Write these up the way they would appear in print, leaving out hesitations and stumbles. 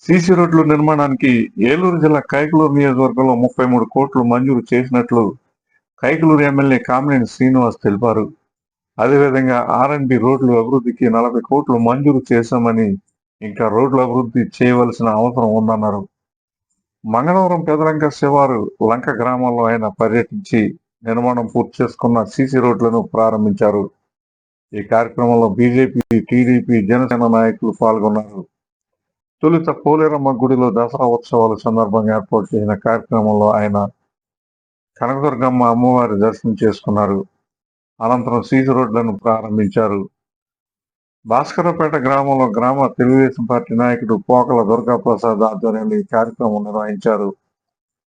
CC రోడ్ల నిర్మాణానికి ఏలూరు జిల్లా కైకలూరు నియోజకవర్గంలో 33 కోట్లు మంజూరు చేసినట్లు కైకలూరు ఎమ్మెల్యే కామినేని శ్రీనివాస్ తెలిపారు. అదేవిధంగా ఆర్ఎండ్బి రోడ్లు అభివృద్ధికి 40 కోట్లు మంజూరు చేశామని, ఇంకా రోడ్ల అభివృద్ధి చేయవలసిన అవసరం ఉందన్నారు. మంగళవారం పెదలంక శివారు లంక గ్రామంలో ఆయన పర్యటించి నిర్మాణం పూర్తి చేసుకున్న సీసీ రోడ్లను ప్రారంభించారు. ఈ కార్యక్రమంలో బీజేపీ, టీడీపీ, జనసేన నాయకులు పాల్గొన్నారు. తొలుత పోలేరమ్మ గుడిలో దసరా ఉత్సవాల సందర్భంగా ఏర్పాటు చేసిన కార్యక్రమంలో ఆయన కనకదుర్గమ్మ అమ్మవారి దర్శనం చేసుకున్నారు. అనంతరం సీసీ రోడ్లను ప్రారంభించారు. భాస్కరపేట గ్రామంలో గ్రామ తెలుగుదేశం పార్టీ నాయకుడు పోకల దుర్గాప్రసాద్ ఆధ్వర్యంలో ఈ కార్యక్రమం నిర్వహించారు.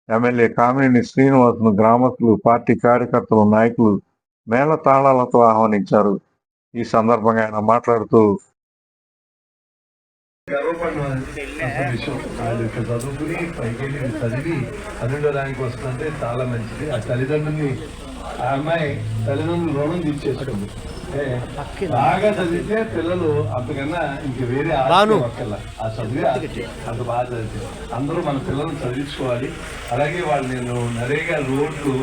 ఎమ్మెల్యే కామినేని శ్రీనివాస్ను గ్రామస్తులు, పార్టీ కార్యకర్తలు, నాయకులు మేళ తాళాలతో ఆహ్వానించారు. ఈ సందర్భంగా ఆయన మాట్లాడుతూ చదువుకుని పైకి చదివి 12వ ర్యాంక్ వస్తుందంటే చాలా మంచిది. ఆ తల్లిదండ్రుల్ని ఆ అమ్మాయి తల్లిదండ్రులు రుణం తీర్చేసుకుంది. బాగా చదివితే పిల్లలు అంతకన్నా ఇంక వేరే ఒక్కల ఆ చదివి అంత బాగా చదివితే అందరూ మన పిల్లల్ని చదివించుకోవాలి. అలాగే వాళ్ళు నేను నరేగా రోడ్లు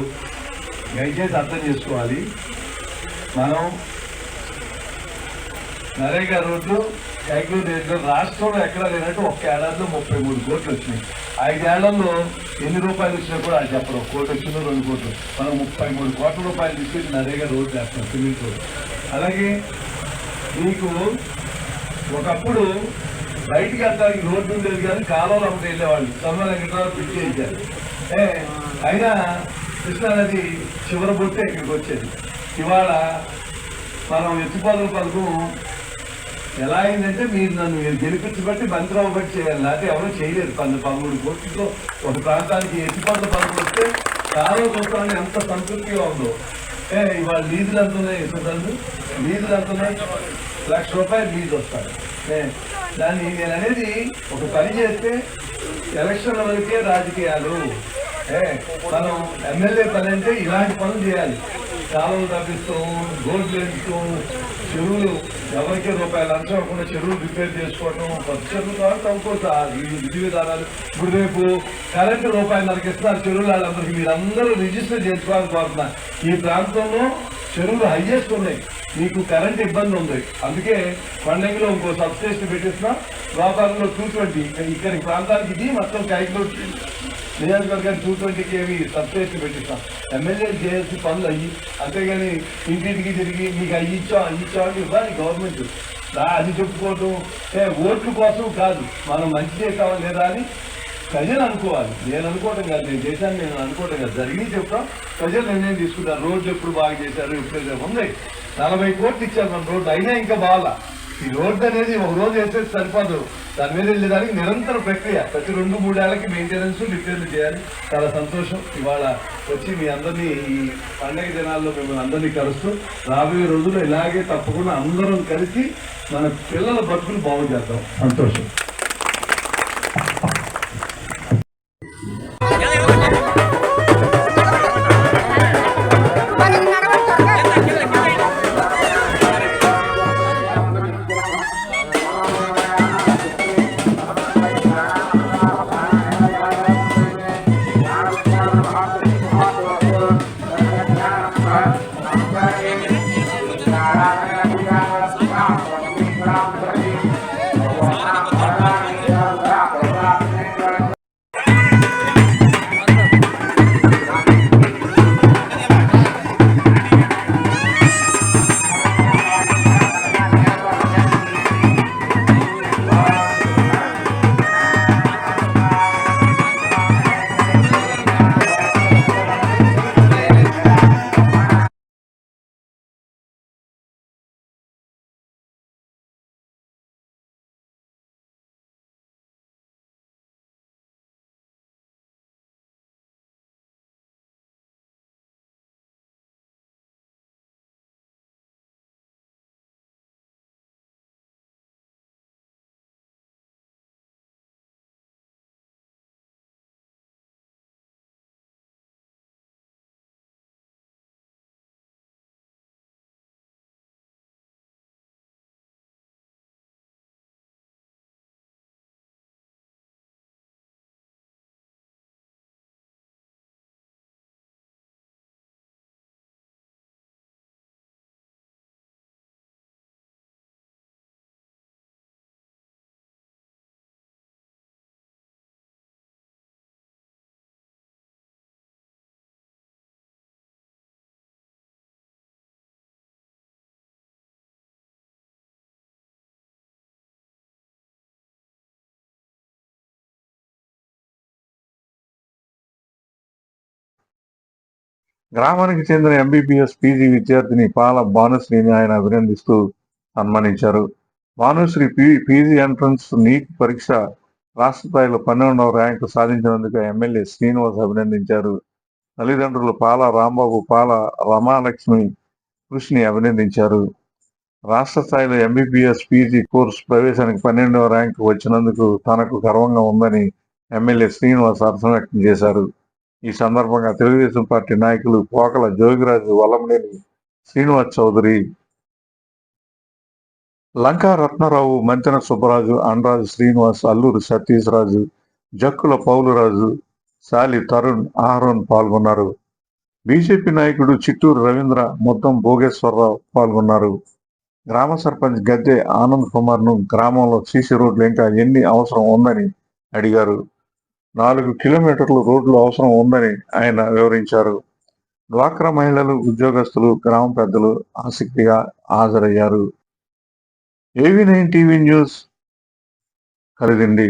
దయచేసి అర్థం చేసుకోవాలి. మనం నరేగా రోడ్లు కైకలూరు రాష్ట్రంలో ఎక్కడా లేనట్టు ఒక్క ఏడాదిలో 33 కోట్లు వచ్చినాయి. 5 ఏళ్లలో ఎన్ని రూపాయలు వచ్చినా కూడా అది చెప్పరు. 1 కోటి వచ్చిందో 2 కోట్లు. మనం 33 కోట్ల రూపాయలు తీసుకొచ్చి నరేగా రోడ్లు వేస్తాం, సిమెంట్ రోడ్. అలాగే మీకు ఒకప్పుడు బయటికి వెళ్ళడానికి రోడ్డు ఉండేది కానీ కాలువలు అమ్మటి వెళ్ళేవాళ్ళు. సమ్మర్ వెంకటరావు పిచ్చి చేశారు. అయినా కృష్ణానది చివరి బొట్టే ఇక్కడికి వచ్చేది. ఇవాళ మనం ఎత్తిపోతల పథకం ఎలా అయిందంటే మీరు నన్ను గెలిపించబట్టి మంత్రావు బట్టి చేయాలి, లేకపోతే ఎవరో చేయలేదు. 13 కోట్లతో ఒక ప్రాంతానికి ఎత్తిపోతల పథకం వస్తే కాలువ చూస్తామని ఎంత సంతృప్తిగా ఉందో. ఇవాళ లీజులు ఎంత ఉన్నాయి? లీజులు ఎంత ఉన్నాయి? ₹1,00,000 లీజు వస్తారు. దాన్ని నేను అనేది ఒక పని చేస్తే ఎలక్షన్ల వరకే రాజకీయాలు. మనం ఎమ్మెల్యే పని అంటే ఇలాంటి పనులు చేయాలి. కాలువలు తప్పిస్తాం, రోడ్లు వేస్తాం, చెరువులు ఎవరికీ ₹1 అవ్వకుండా చెరువులు రిపేర్ చేసుకోవటం, కొత్త చెరువులు కాబట్టి తవ్వుకోవచ్చు. విధి విధానాలు ఇప్పుడు రేపు కరెంటు ₹1.5 ఇస్తున్నారు చెరువులు వాళ్ళందరికీ. మీరందరూ రిజిస్టర్ చేసుకోవాలని కోరుతున్నారు. ఈ ప్రాంతంలో చెరువులు హైయెస్ట్ ఉన్నాయి. మీకు కరెంట్ ఇబ్బంది ఉంది. అందుకే కొండంగిలో ఇంకో సబ్స్టేషన్ పెట్టిస్తున్నాం. గోపాలంలో 220. ఇక్కడ ప్రాంతానికి ఇది మొత్తం కైకలూరు నియోజకవర్గానికి 220 kV సబ్స్టేషన్ పెట్టిస్తాం. ఎమ్మెల్యేలు చేయాల్సిన పనులు అయ్యి, అంతేగాని ఇంటింటికి తిరిగి మీకు అయ్యిచ్చామని ఇవ్వాలి గవర్నమెంట్. అది చెప్పుకోవటం ఓట్ల కోసం కాదు, మనం మంచి చేస్తామని లేదా అని ప్రజలు అనుకోవాలి. నేను అనుకోవటం కాదు, నేను చేశాను నేను అనుకోవటం కాదు, జరిగి చెప్తాం. ప్రజలు నిర్ణయం తీసుకుంటారు. రోడ్లు ఎప్పుడు బాగా చేశారు, ఎప్పుడు ఉంది. 40 కోట్లు ఇచ్చారు మన రోడ్డు, అయినా ఇంకా బాగా. ఈ రోడ్డు అనేది ఒక రోజు వేస్తే సరిపోదు. దాని మీద వెళ్ళేదానికి నిరంతర ప్రక్రియ. ప్రతి 2-3 ఏళ్ళకి మెయింటెనెన్స్, రిపేర్లు చేయాలి. చాలా సంతోషం ఇవాళ వచ్చి మీ అందరినీ ఈ పండగ దినాల్లో మిమ్మల్ని అందరినీ కలుస్తూ రాబోయే రోజుల్లో ఇలాగే తప్పకుండా అందరం కలిసి మన పిల్లల బతుకులు బాగు చేద్దాం. సంతోషం. గ్రామానికి చెందిన ఎంబీబీఎస్ పీజీ విద్యార్థిని పాల భానుశ్రీని ఆయన అభినందిస్తూ సన్మానించారు. భానుశ్రీ పీజీ ఎంట్రన్స్ నీట్ పరీక్ష రాష్ట్ర స్థాయిలో 12వ ర్యాంకు సాధించినందుకు ఎమ్మెల్యే శ్రీనివాస్ అభినందించారు. తల్లిదండ్రులు పాల రాంబాబు, పాల రమాలక్ష్మి కృషిని అభినందించారు. రాష్ట్ర స్థాయిలో ఎంబీబీఎస్ పీజీ కోర్సు ప్రవేశానికి 12వ ర్యాంకు వచ్చినందుకు తనకు గర్వంగా ఉందని ఎమ్మెల్యే శ్రీనివాస్ హర్షం వ్యక్తం చేశారు. ఈ సందర్భంగా తెలుగుదేశం పార్టీ నాయకులు పోకల జోగిరాజు, వల్లమనేని శ్రీనివాస్ చౌదరి, లంకా రత్నారావు, మంతెన సుబ్బరాజు, అండ్రాజు శ్రీనివాస్, అల్లూరి సతీష్ రాజు, జక్కుల పౌలురాజు, సాలి తరుణ్, ఆహరోన్ పాల్గొన్నారు. బీజేపీ నాయకుడు చిట్టూరు రవీంద్ర, ముద్దం భోగేశ్వరరావు పాల్గొన్నారు. గ్రామ సర్పంచ్ గద్దె ఆనంద్ కుమార్ ను గ్రామంలో సీసీ రోడ్లు ఇంకా ఎన్ని అవసరం ఉందని అడిగారు. 4 కిలోమీటర్లు రోడ్లు అవసరం ఉందని ఆయన వివరించారు. డ్వాక్రా మహిళలు, ఉద్యోగస్తులు, గ్రామ పెద్దలు ఆసక్తిగా హాజరయ్యారు. AV9 TV news Kalidindi.